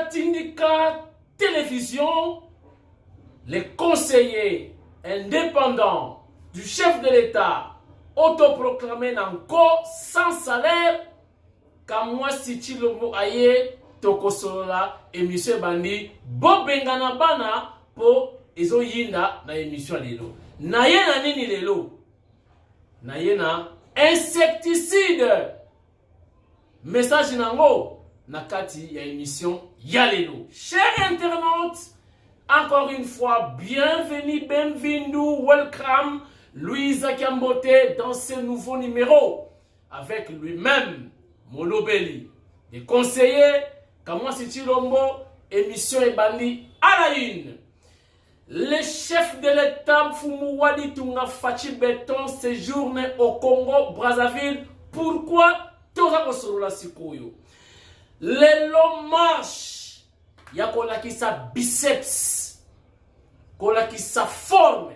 Tindika Télévision, les conseillers indépendants du chef de l'État, autoproclamé encore sans salaire, comme moi si tu le mot aye, tokosolola, émission bandi, bobengana bana, po, ezo yinda na émission lelo. Na ye na nini lelo? Na ye na insecticide. Message nango. Nakati ya émission Yalelo. Chers internautes, encore une fois, bienvenue, welcome, Louise Akambote dans ce nouveau numéro avec lui-même, Molobeli, des conseillers, Kamwa Sichilombo, émission Ebani à la une. Le chef de l'État Mfumuwadi Tunga Fachi Beton séjourne au Congo, Brazzaville. Pourquoi Toza Kosorola Sikoyo? Lelo marche, ya kolakisa biceps, kolakisa forme,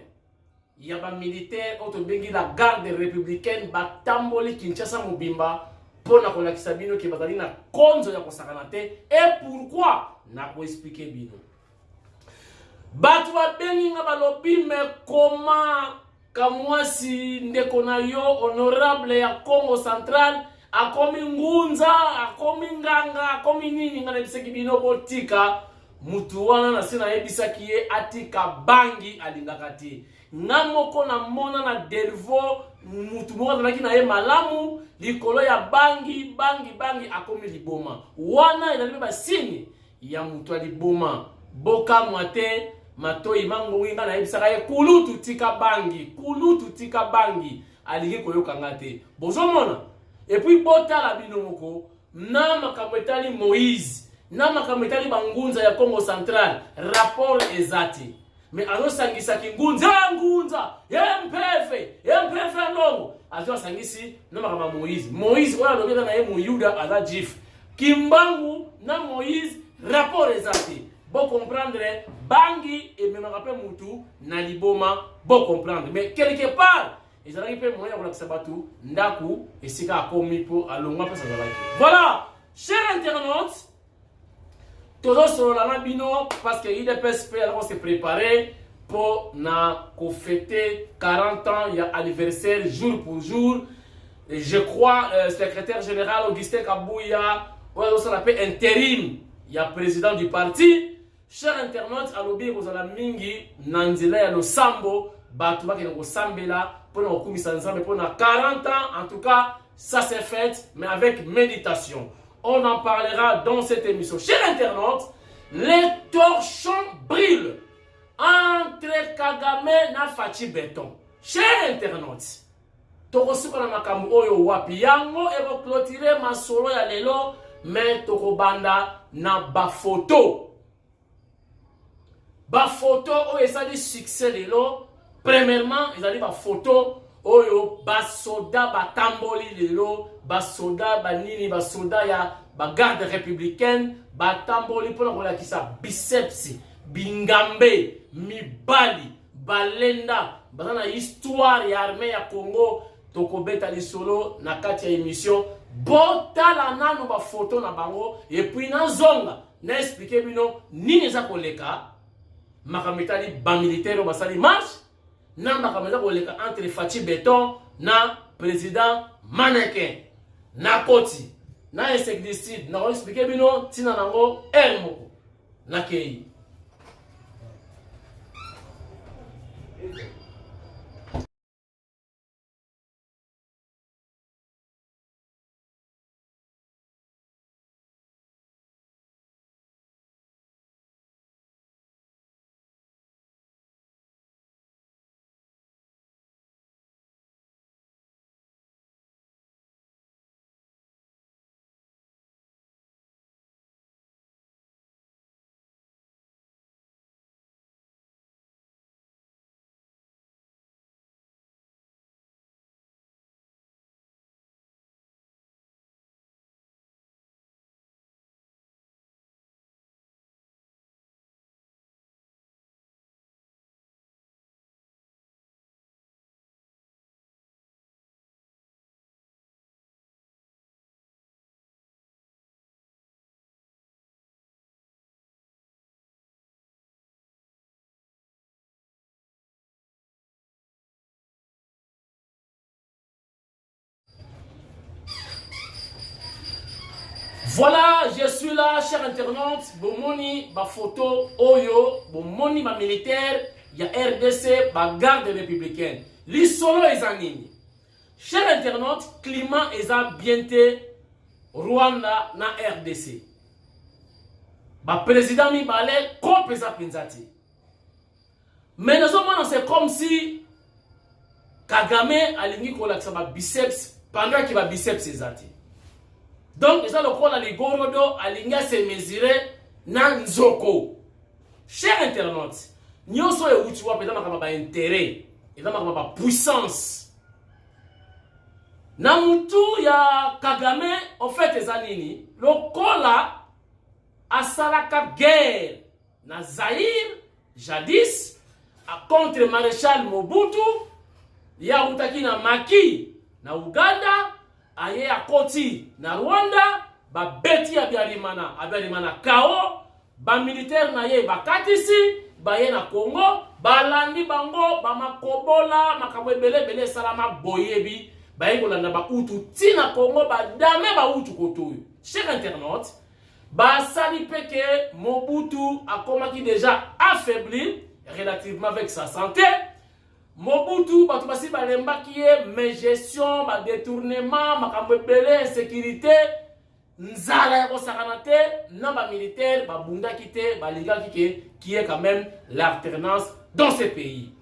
ya ba militaire, otobengi la garde républicaine, ba tamboli Kinshasa Mobimba, pona kolakisa bino ki batali na konzo ya kosakana te, et pourquoi? Na ko expliquer bino. Batu ba bengi nga balobi, mais comment kamwasi ndeko na yo honorable ya Congo Central, akomi ngunza, akomi nganga, akomi nini nga nebisaki bino botika, mutu wana na sena yebisaki ye atika bangi alingaka te. Nga moko na mona na Delvaux, mutu moko azalaki na ye malamu, likolo ya bangi akomi liboma. Wana ezali ba signe ya mutu ya liboma. Boka mwate, matoi mango nga na yebisaka ye kulutu tika bangi, alingi koyoka nga te. Bozo mona? Et puis botala bino moko na makambo etali Moïse, na makambo etali bangunza ya Congo Central, rapport ezati. Mais azo sangisa kingunza MPF ndongo. Azo sangisi na makambo Moïse oya lobela na ye Muyuda aza jif. Kimbangu na Moïse rapport ezati. Bon comprendre bangi et même rappel mutu na liboma bon comprendre. Mais quelque part voilà, chers internautes, tous sur la bino parce que l'IDPSP va se préparer pour fêter 40 ans, il y a anniversaire jour pour jour. Et je crois, secrétaire général Augustin Kabouya, on l'appelle intérim, il y a président du parti. Chers internautes, alobi kozala mingi nanzela ya losambo batu bakena kosambela pona kokumisa nzambe pona 40 ans. En tout cas, ça s'est fait, mais avec méditation. On en parlera dans cette émission. Chers internautes, les torchons brûlent entre Kagame na Fachi Beton. Chers internautes, tokosuka na makambo oyo wapi yango eko clôturer masolo ya lelo, mais tokobanda na ba photo. Ba photo oyo ezali succès lelo. Premièrement, ezali ba photo oyo ba soda ba tamboli lelo, ba soda ba nini, ba soda ya ba garde républicaine, ba tamboli pona kolakisa biceps, bingambe, mibali, balenda, bazana histoire ya armée ya Congo, tokobeta lisolo na kati ya émission. Botala nanu ba photo na bango et puis na zonga na expliquer bino nini za koleka. Makamitali ba militaire basali marche na makameza koleka entre Fachi Beton na président mannequin na koti na insecticide na expliquer bino tina nango moko na kei. Voilà, je suis là, chers internautes. Bomoni, ma photo, Oyo, Bomoni, ma militaire, il y a RDC, ma garde républicaine. L'isolo est anini. Chers internautes, climat est bienté Rwanda na RDC. Ma président mi balé, comme pesa pinzati. Mais nous sommes c'est comme si Kagame a lingi kolaksa ma biceps pendant qu'il va biceps ezati. Donc, ça le col à l'igorodo, à l'inga se mesurer nan nzoko. Chers internautes, nous sommes les outils peut-être ma intérêt, et ma puissance. Namutu ya Kagame, en fait, les anini, le col a salaka guerre na Zaïre, jadis, contre le maréchal Mobutu, ya utaki na Maki, na Uganda, aye akoti na Rwanda, ba beti abiarimana kao, ba militaire na ye bakatisi, ba ye na Congo, ba landi bango, ba makobola, makabwebele salama boyebi, ba ye kolanda ba utu tina Congo, ba dame ba utu kotoyo. Chers internautes, ba sali peke Mobutu a komaki déjà affaibli relativement avec sa santé. Mobutu, batubasi balemba qui est mais gestion, ba détournement, makambo belé, insécurité, nzala ya kosakanate, na ba militaire, ba bunda kite, ba liga qui est quand même l'alternance dans ces pays.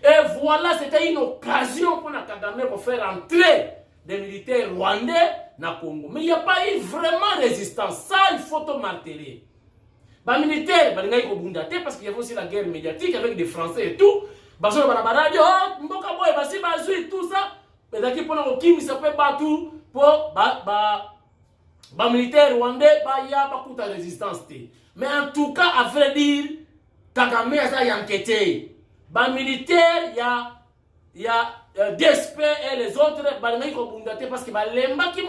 Et voilà, c'était une occasion pour Kagame pour faire entrer des militaires rwandais na Congo. Mais il n'y a pas eu vraiment résistance. Ça, il faut te marteler. Ba militaire, ba liga ko bunda te parce qu'il y avait aussi la guerre médiatique avec des Français et tout. Baso na radio, mboka boy basi bazui tout ça, mais daki pona okimi ça peut battu pour ba militaire rwandais ba ya ba kuta résistance té. Mais en tout cas à vrai dire Kagame a ça enquêté. Ba militaire ya DSP et les autres ba ngai ko bundate parce que ba lemba ki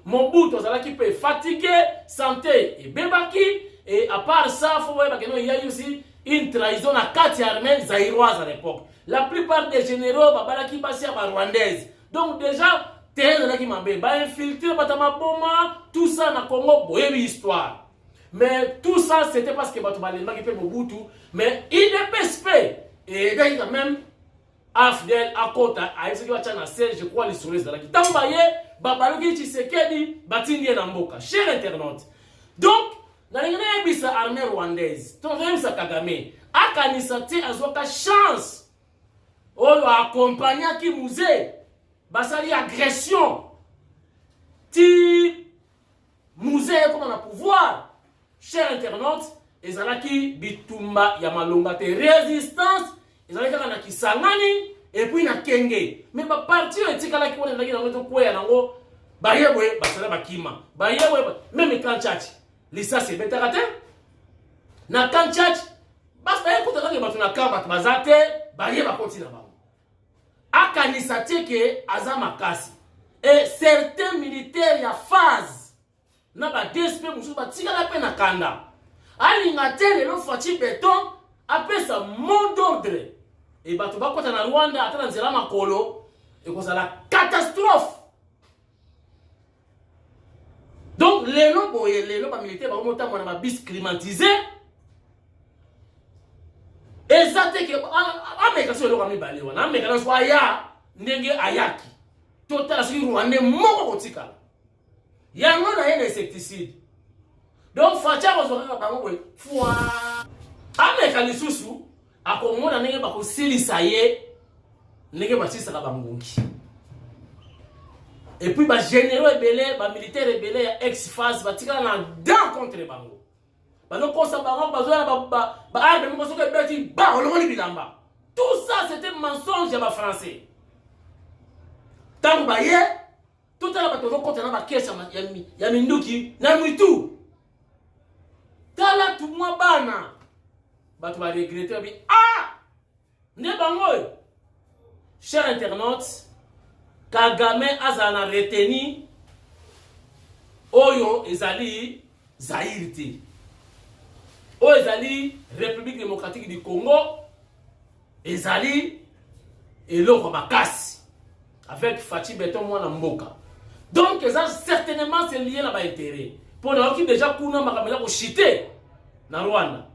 Mobutu zala qui peut fatiguer santé et bebaki et à part ça faut voir que non il y a aussi une trahison à 4 armées zaïroises à l'époque. La plupart des généraux, babalaki basi à rwandaises. Donc déjà, terre qui m'a infiltré, batama boma, tout ça na Congo, boyebi histoire. Mais tout ça c'était parce que batubalema qui fait Mobutu, mais il ne pèse pas. Et quand même Afdel Akota, a ce qui va tchana je crois les souris de la qui tambaye, babaloki Tshisekedi, batindi na mboka. Chers internautes. Donc na ngene bisa armée rwandaise to même sa Kagame akanisa ti azoka chance oyo accompagner ki musée basali agression ti musée comme na pouvoir. Chers internautes, ezalaki bitumba ya malonga te résistance ezalaki na kisangani et puis na kenge mais ba parti etikala ki wona ndaki na ngoto kweya nango bayebwe basala bakima bayebwe même quand tchatchi lisa c'est betarate na kan church basta écoute quand batu na kan batu bazate baye ba continue ba akanisa teke azama kasi et certains militaires ya phase na ba DSP musu ba tika la pe na kanda ali ngate le fachi beton apesa mot d'ordre et batu ba kota na Rwanda atana nzela makolo et ko la catastrophe. Donc, les lots militaires vont monter dans bis climatisé. Et ça, c'est que. Américains sont les balés. Américains sont les ayaki. Total, c'est Rwandais, mon kotika. Il y a un insecticide. Donc, Fatia va se faire fois. Américains sont sous. À comment on a n'est pas possible, ça y est. N'est pas si ça va bangongi. Et puis, les généraux rebelles, les militaires rebelles, les ex-phase, ils tirent dans contre les bango. Tout ça, c'était un mensonge à français. Tant que tout à l'heure, tu contre la caisse, il y a Minduki, Namutu. Tala tout le monde bana. Tu vas regretter. Ah! Ne bango. Chers internautes, Kagame azana reteni Oyo ezali Zaïre te. Oyo ezali République démocratique du Congo ezali eloko makasi avec Fachi Beton mwana mboka. Donc ça certainement c'est lié à l'intérêt. pour na qui déjà kuna makamela ko chiter na Rwanda.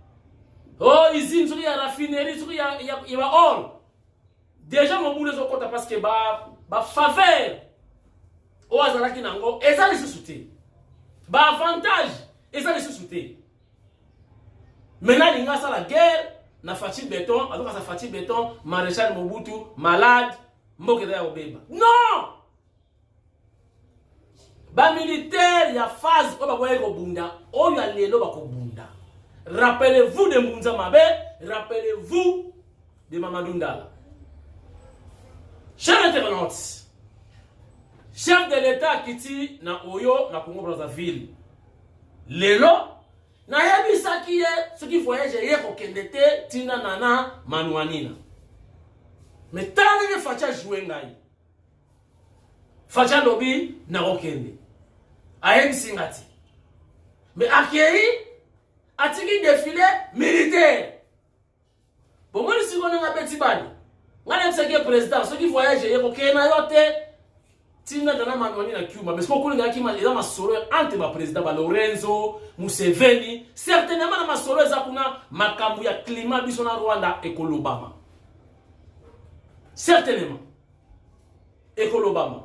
Oh, usine sur ya raffinerie sur ya or. Déjà mon boulot zokota parce que ba faveur o azalaki nango eza les sous-souté. Ba avantage eza les sous-souté. Maintenant il y a la guerre na Fachi Béton, alors ça Fachi Béton, maréchal Mobutu malade, mbokeda obeba. Non! Ba militaire ya phase o ba boye ko bunda, o ya lelo ba ko bunda. Rappelez-vous de Mounza Mabe, rappelez-vous de Mamadou Ndala. Chers internautes, chef de l'État Kiti na Oyo na Congo Brazzaville. Lelo na yebisa ki ce qui voyage ye ko kendete tina nana manuanina. Mais tane ne facha jouer ngai. Facha lobi na okende. Ayebi singati. Mais akei atiki défilé militaire. Pour moi si on a petit bali. Ngane mseke président ce qui voyage ye ko kena yote tina dana manuani na Cuba mais ko kulinga ki maleza masolo entre ba président ba Lorenzo Museveni certainement na masolo za kuna makambu ya climat biso na Rwanda ekolobama certainement ekolobama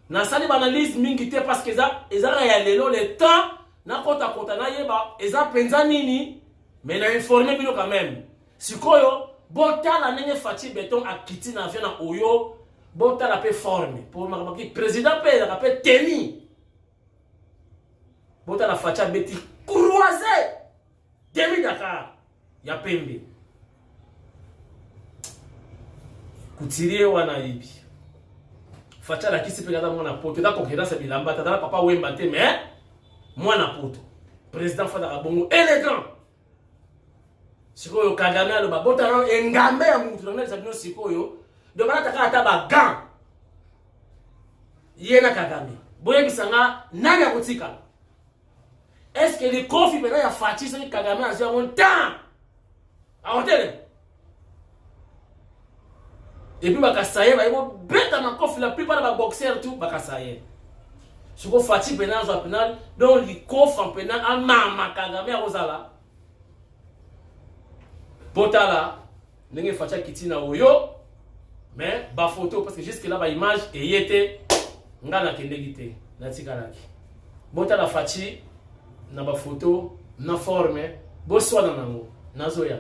na sali banalise mingi te parce que ça ezala ya lelo le temps na kota na yeba eza penza nini mais na informer bino quand même sikoyo botala nenge Fachi Béton akiti na vient na Oyo botala pe forme pour makamaki président pe la pe teni botala Facha beti croisé demi Dakar ya pembe kutirie wana ibi Facha la kisi pe kada mwana poto da concurrence bilamba tata papa wemba te mais mwana poto président Fada Bongo élégant sikoyo Kagame aloba botala engambe ya mutu na neza bino sikoyo do bana taka ba gan yena Kagame boye bisanga nani akotika est-ce que les kofi pena ya Fachi ce Kagame a zia montant a hôtel et puis bakasaye ba yebo beta na kofi la plupart ba boxer tout bakasaye siko Fachi pena zo penal donc li kofi en penal a mama Kagame a rozala botala ndenge Facha kitina Oyo mais ba photo parce que jusque là ba image et yete ngana kendegi te na tikalaki botala Fachi na ba photo na forme bo swana nango nazoya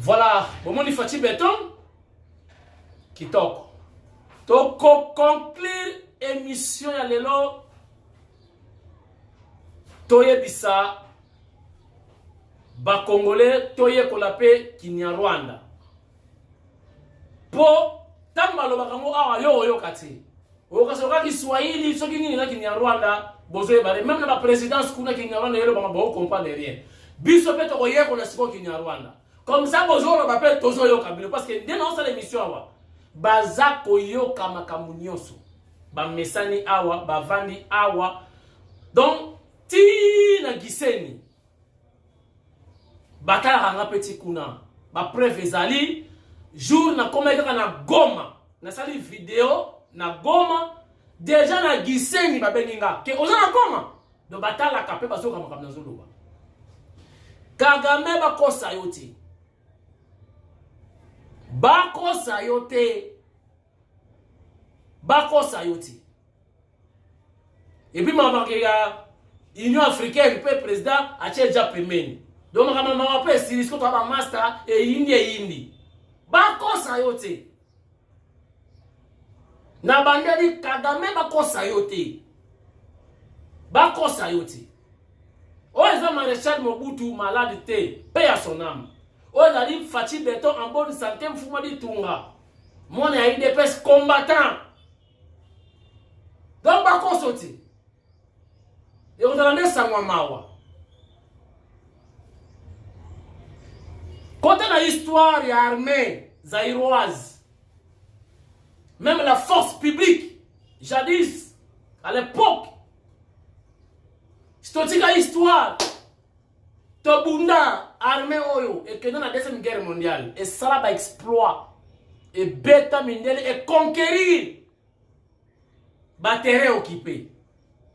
voilà, bon mon Fachi Béton kitoko. Toko conclure émission ya lelo toye bisa ba Congolais toye kolape Kinyarwanda. Po tamba lo bakango awa yo kati. O kasoka Kiswahili soki nini na Kinyarwanda bozoe bare même na ba présidence kuna Kinyarwanda yelo ba ba comprendre rien. Biso peto koye ko na siko Kinyarwanda. Comme ça, bonjour, on m'appelle Tozo Yokabilo. Parce que dès dans l'émission, Bazako Yoka Makamunyoso. Ba Mesani Awa, Ba Vandi Awa. Donc, Tina Giseni. Batala Ranga Petit Kuna. Ba preuve ezali. Jour na komeka na Goma. Na sali vidéo na Goma. Déjà na Giseni ba beninga. Ke oza na Goma. Do batala kapé bazo kama kamna zoloba. Kagame ba kosa yoti. Bako sayote. Et puis ma ya Union africaine pe président a déjà pemeni. Donc ma mama pe sirisco to ba master e indi. Bako sayote. Na bandeli Kagame bakosa yote. Bakosa yote. Oza Maréchal Mobutu malade te, paix à son âme. Oza dit Fachi Beton en bonne santé, Mfuma di Tunga. Mon IDPS combattant. Donc bakosa te. Et on a sangwa mawa. Quand on a l'histoire, il y a armée zaïroise, même la force publique, jadis, à l'époque, c'est aussi l'histoire, Tobunda, armée Oyo, et que dans la deuxième guerre mondiale, et ça va exploit, et bêta mindel, et conquérir, batterie occupée.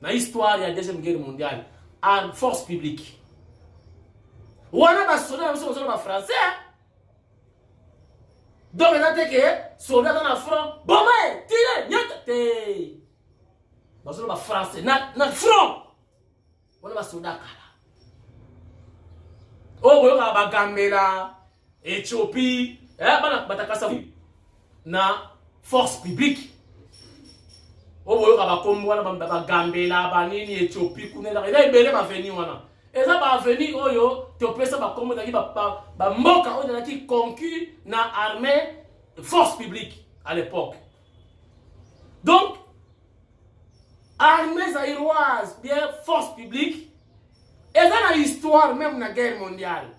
Dans l'histoire, il y a la deuxième guerre mondiale, en force publique. Wana ba soldat na français. Donc on a dit que soldat dans la front, bombe, tire, nyate. Ba soldat français na front. Wana ba soldat kala. Oh boyo ba Gambela, Éthiopie, bana batakasa na force publique. Oh boyo ba Congo wana ba Gambela, ba nini Éthiopie kunela. Ila ibele ba veni wana. Et ça va venir, oyo, tu peux ça va comme ba moka oyo qui conquis na armée force publique à l'époque. Donc armée zaïroise bien force publique et dans l'histoire même la guerre mondiale.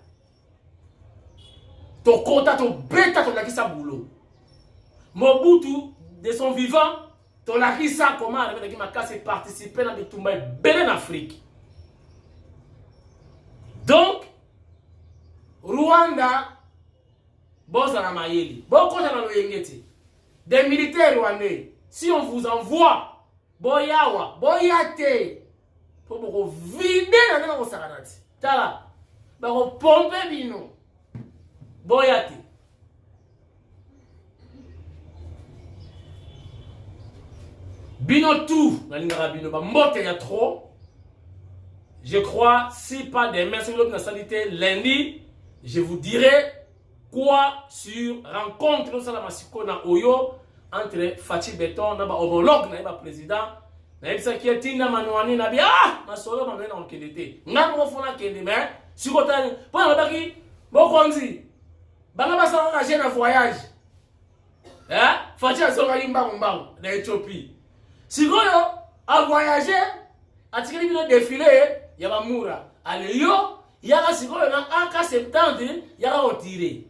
To kota to beta to laki sa boulot. Mobutu de son vivant to laki sa comment avec qui m'a cassé participer dans des tombes belle en Afrique. Donc, Rwanda, Bozana Mayeli, des militaires rwandais, si on vous envoie, Boyawa, Boyate, pour vous vider la main au Saranati. Tala, pour pomper bino, Boyate. Bino tout, la ligne bino, Mbote y a trop. Je crois, si pas demain, sur l'autre nationalité, lundi, je vous dirai quoi sur rencontre de la Massiko na Oyo entre Fachi Beton, na homologue, na président, na ça qui est Tina Manouani, na bien, ah, ma solo m'a donné en qualité. N'a pas fait la qualité, mais, si vous avez, pour la baki, bon, konzi, banga ba sa engagé dans voyage. Hein? Fachi a son alimba mbang, na Éthiopie. Si vous a voyagé, a tiré le défilé, il y a Moura. Allez, yo, il y a un AK-70, il y a retiré.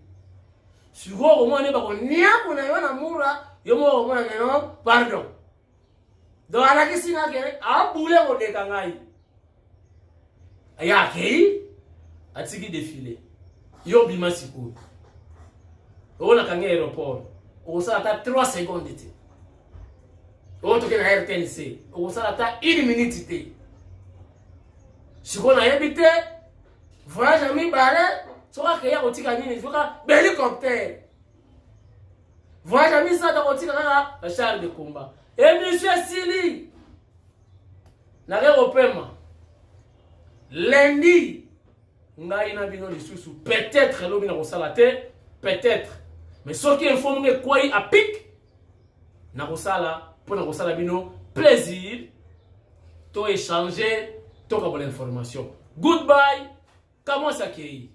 Si vous avez un Moura, il y a un pardon. Donc, à la question, il y a un boulet au décangaï. Il y a un qui a tiré défilé. Il y a un bimasiko. On a un aéroport. On s'est atteint 3 secondes. On a un RTNC. On s'est atteint 1 minute. Si on a habité, voyage à mi-barré, tu vas créer un hélicoptère. Voyage à mi-ça dans le char de combat. Et monsieur Sili, n'a rien au paiement. Lundi, on a une abino de sous peut-être l'homme n'a pas la tête, peut-être. Mais ce qui informe quoi il a pic, n'a pas la pour n'a pas la bino plaisir, to échanger. Toka pour l'information. Goodbye. Comment ça qui est?